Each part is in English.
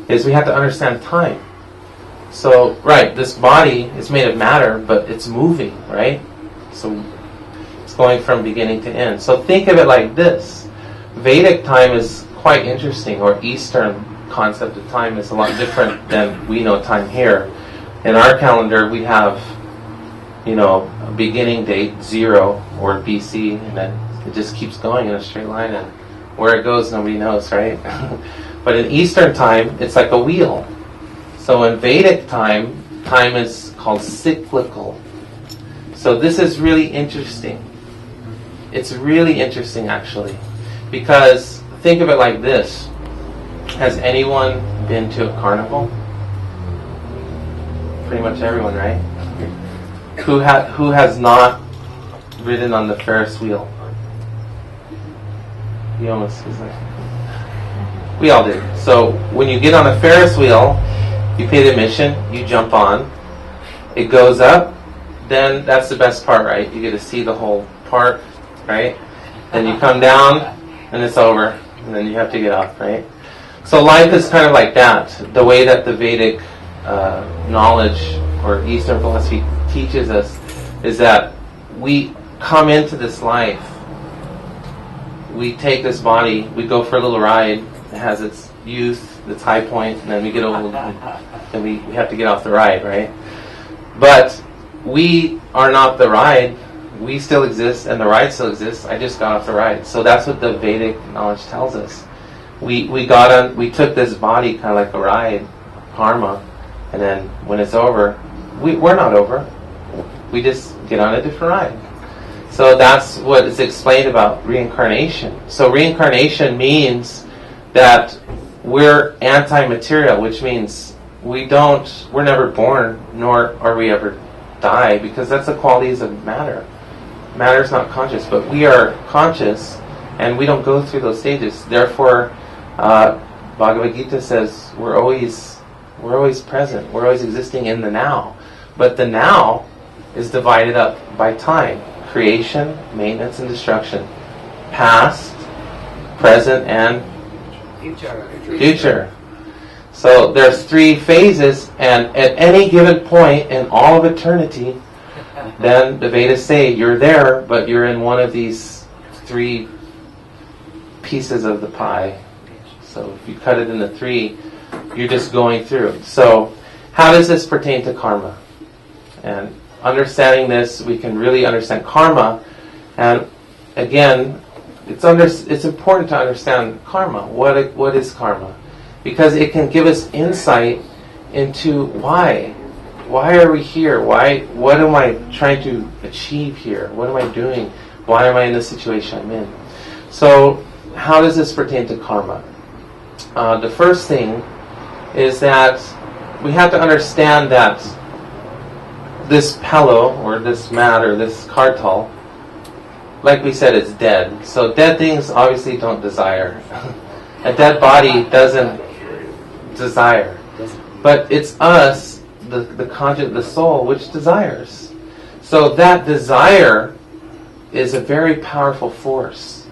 is we have to understand time. So, right, this body is made of matter, but it's moving, right? So it's going from beginning to end. So think of it like this. Vedic time is quite interesting, or Eastern concept of time is a lot different than we know time here. In our calendar, we have, a beginning date, 0, or BC, and then it just keeps going in a straight line, and where it goes, nobody knows, right? But in Eastern time, it's like a wheel. So in Vedic time, time is called cyclical. So this is really interesting. It's really interesting, actually. Because think of it like this. Has anyone been to a carnival? Pretty much everyone, right? Who has not ridden on the Ferris wheel? He almost was like... We all did. So when you get on a Ferris wheel, you pay the admission, you jump on, it goes up, then that's the best part, right? You get to see the whole park, right? Then you come down, and it's over, and then you have to get off, right? So life is kind of like that. The way that the Vedic knowledge or Eastern philosophy teaches us is that we come into this life, we take this body, we go for a little ride, it has its youth, its high point, and then we get old, and we have to get off the ride, right? But we are not the ride. We still exist, and the ride still exists. I just got off the ride. So that's what the Vedic knowledge tells us. We took this body kind of like a ride, karma, and then when it's over, we're not over. We just get on a different ride. So that's what is explained about reincarnation. So reincarnation means that we're anti-material, which means we're never born, nor are we ever die, because that's the qualities of matter. Matter is not conscious, but we are conscious, and we don't go through those stages. Therefore, Bhagavad Gita says we're always present. We're always existing in the now. But the now is divided up by time: creation, maintenance, and destruction, past, present, and future. So there's 3 phases, and at any given point in all of eternity, then the Vedas say you're there, but you're in one of these 3 pieces of the pie. So if you cut it into 3, you're just going through. So how does this pertain to karma? And understanding this, we can really understand karma. And again, it's important to understand karma. What is karma? Because it can give us insight into why. Why are we here? What am I trying to achieve here? What am I doing? Why am I in the situation I'm in? So how does this pertain to karma? The first thing is that we have to understand that this pillow, or this mat, or this kartal, like we said, it's dead. So dead things obviously don't desire. A dead body doesn't desire. But it's us, the conscious, the soul, which desires. So that desire is a very powerful force.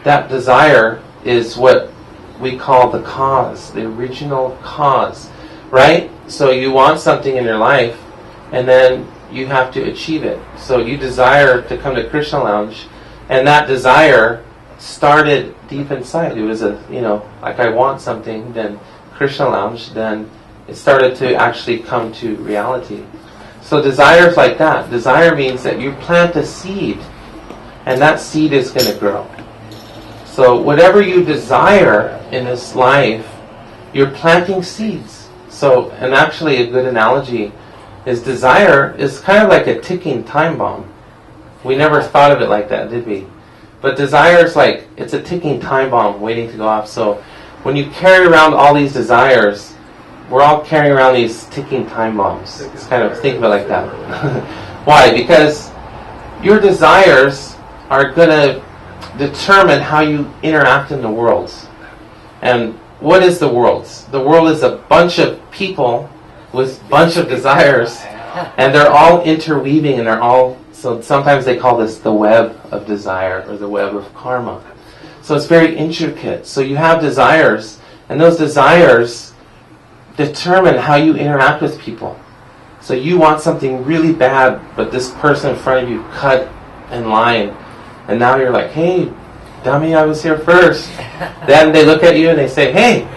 That desire is what we call the cause, the original cause, right? So you want something in your life, and then you have to achieve it. So you desire to come to Krishna Lounge, and that desire started deep inside. It was like I want something, then Krishna Lounge, then it started to actually come to reality. So desire is like that. Desire means that you plant a seed, and that seed is going to grow. So whatever you desire in this life, you're planting seeds. So, and actually a good analogy is desire is kind of like a ticking time bomb. We never thought of it like that, did we? But desire is like, it's a ticking time bomb waiting to go off. So when you carry around all these desires, we're all carrying around these ticking time bombs. It's kind of, think of it like that. Why? Because your desires are going to determine how you interact in the world. And what is the world? The world is a bunch of people with a bunch of desires, and they're all interweaving, and they're all, so sometimes they call this the web of desire, or the web of karma. So it's very intricate. So you have desires, And those desires determine how you interact with people. So you want something really bad, but this person in front of you cut in line, and now you're like, hey, dummy, I was here first. Then they look at you and they say, hey,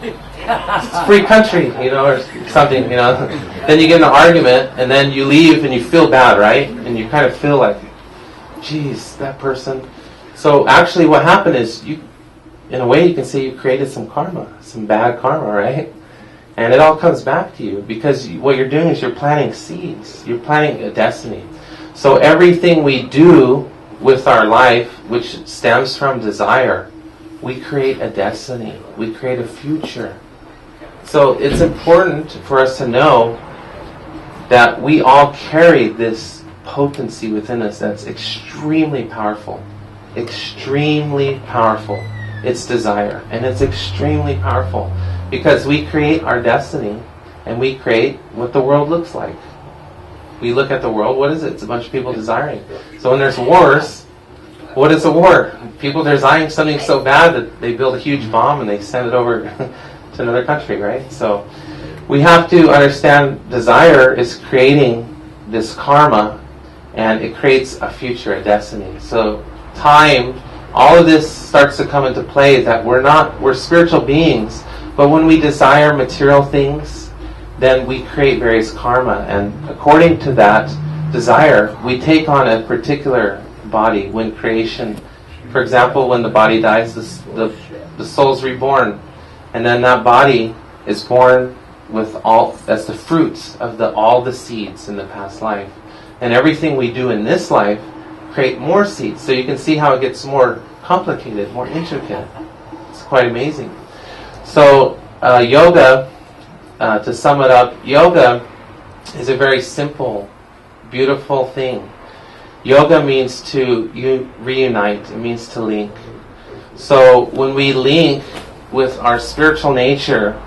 it's a free country, or something, Then you get in an argument, and then you leave and you feel bad, right? And you kind of feel like, geez, that person. So actually what happened is, in a way you can say you created some karma, some bad karma, right? And it all comes back to you, because what you're doing is you're planting seeds. You're planting a destiny. So everything we do with our life, which stems from desire, we create a destiny. We create a future. So it's important for us to know that we all carry this potency within us that's extremely powerful. Extremely powerful. It's desire. And it's extremely powerful because we create our destiny and we create what the world looks like. We look at the world, what is it? It's a bunch of people desiring. So when there's wars, what is a war? People desiring something so bad that they build a huge bomb and they send it over to another country, right? So we have to understand desire is creating this karma, and it creates a future, a destiny. So time, all of this starts to come into play, that we're spiritual beings, but when we desire material things, then we create various karma, and according to that desire, we take on a particular body when creation. For example, when the body dies, the soul's reborn, and then that body is born with as the fruits of all the seeds in the past life. And everything we do in this life create more seeds. So you can see how it gets more complicated, more intricate. It's quite amazing. So yoga, to sum it up, yoga is a very simple, beautiful thing. Yoga means to reunite. It means to link. So when we link with our spiritual nature,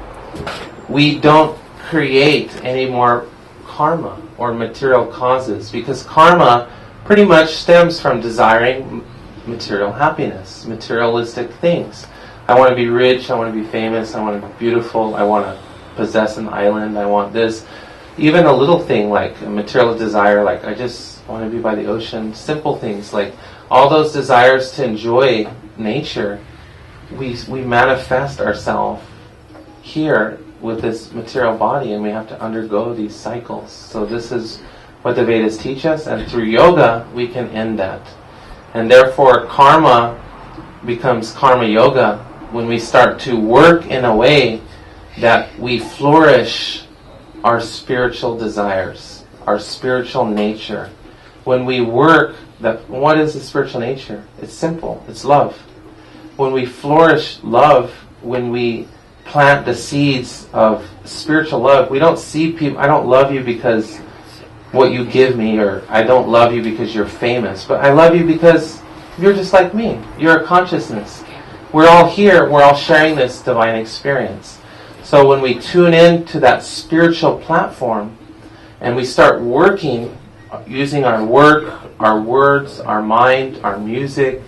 we don't create any more karma or material causes, because karma pretty much stems from desiring material happiness, materialistic things. I want to be rich, I want to be famous, I want to be beautiful, I want to possess an island, I want this. Even a little thing like a material desire, like I just want to be by the ocean, simple things like all those desires to enjoy nature, we manifest ourselves here with this material body, and we have to undergo these cycles. So this is what the Vedas teach us, and through yoga we can end that. And therefore karma becomes karma yoga when we start to work in a way that we flourish our spiritual desires, our spiritual nature. When we work, what is the spiritual nature? It's simple, it's love. When we flourish love, when we plant the seeds of spiritual love, we don't see people, I don't love you because what you give me, or I don't love you because you're famous, but I love you because you're just like me. You're a consciousness. We're all here, we're all sharing this divine experience. So when we tune in to that spiritual platform and we start working using our work, our words, our mind, our music,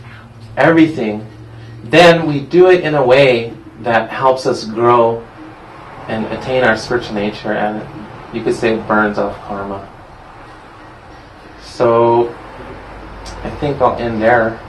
everything, then we do it in a way that helps us grow and attain our spiritual nature, and you could say it burns off karma. So I think I'll end there.